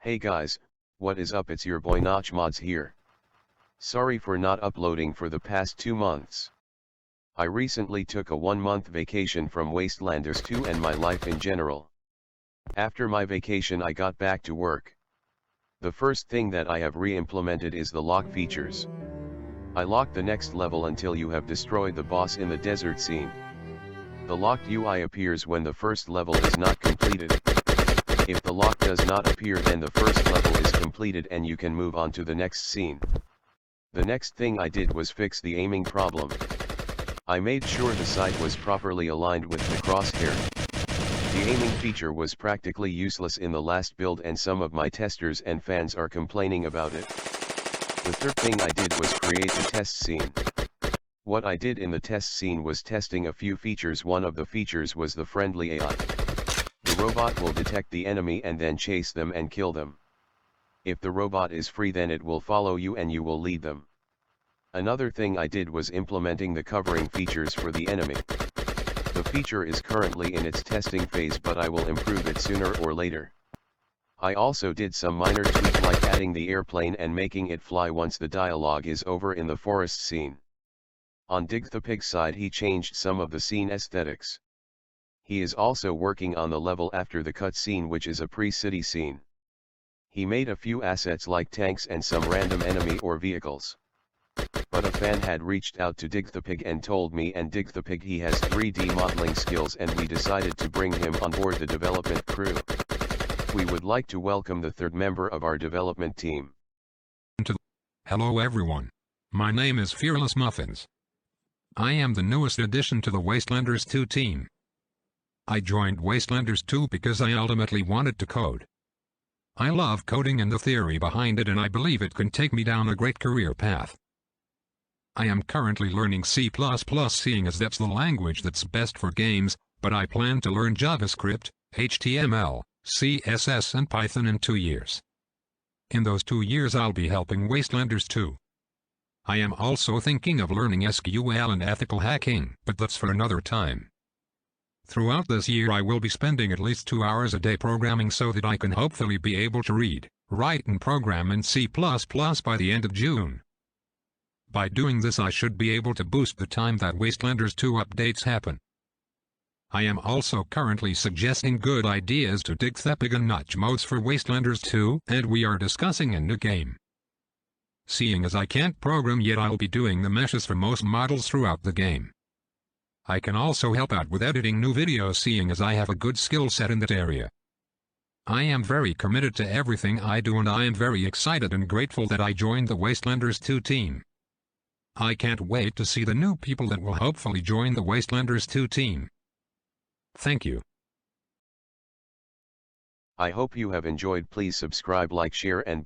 Hey guys, what is up? It's your boy Notchmods here. Sorry for not uploading for the past 2 months. I recently took a 1-month vacation from Wastelanders 2 and my life in general. After my vacation I got back to work. The first thing that I have re-implemented is the lock features. I lock the next level until you have destroyed the boss in the desert scene. The locked UI appears when the first level is not completed. If the lock does not appear, then the first level is completed and you can move on to the next scene. The next thing I did was fix the aiming problem. I made sure the sight was properly aligned with the crosshair. The aiming feature was practically useless in the last build and some of my testers and fans are complaining about it. The third thing I did was create the test scene. What I did in the test scene was testing a few features. One of the features was the friendly AI. The robot will detect the enemy and then chase them and kill them. If the robot is free, then it will follow you and you will lead them. Another thing I did was implementing the covering features for the enemy. The feature is currently in its testing phase, but I will improve it sooner or later. I also did some minor tweak like adding the airplane and making it fly once the dialogue is over in the forest scene. On Dig the Pig's side, he changed some of the scene aesthetics. He is also working on the level after the cutscene, which is a pre-city scene. He made a few assets like tanks and some random enemy or vehicles. But a fan had reached out to Dig the Pig and told me and Dig the Pig he has 3D modeling skills, and we decided to bring him on board the development crew. We would like to welcome the third member of our development team. Hello everyone. My name is Fearless Muffins. I am the newest addition to the Wastelanders 2 team. I joined Wastelanders 2 because I ultimately wanted to code. I love coding and the theory behind it, and I believe it can take me down a great career path. I am currently learning C++, seeing as that's the language that's best for games, but I plan to learn JavaScript, HTML, CSS and Python in 2 years. In those 2 years I'll be helping Wastelanders 2. I am also thinking of learning SQL and ethical hacking, but that's for another time. Throughout this year I will be spending at least 2 hours a day programming so that I can hopefully be able to read, write and program in C++ by the end of June. By doing this I should be able to boost the time that Wastelanders 2 updates happen. I am also currently suggesting good ideas to Dig the Pig and Notchmods for Wastelanders 2, and we are discussing a new game. Seeing as I can't program yet, I'll be doing the meshes for most models throughout the game. I can also help out with editing new videos, seeing as I have a good skill set in that area. I am very committed to everything I do, and I am very excited and grateful that I joined the Wastelanders 2 team. I can't wait to see the new people that will hopefully join the Wastelanders 2 team. Thank you. I hope you have enjoyed. Please subscribe, like, share and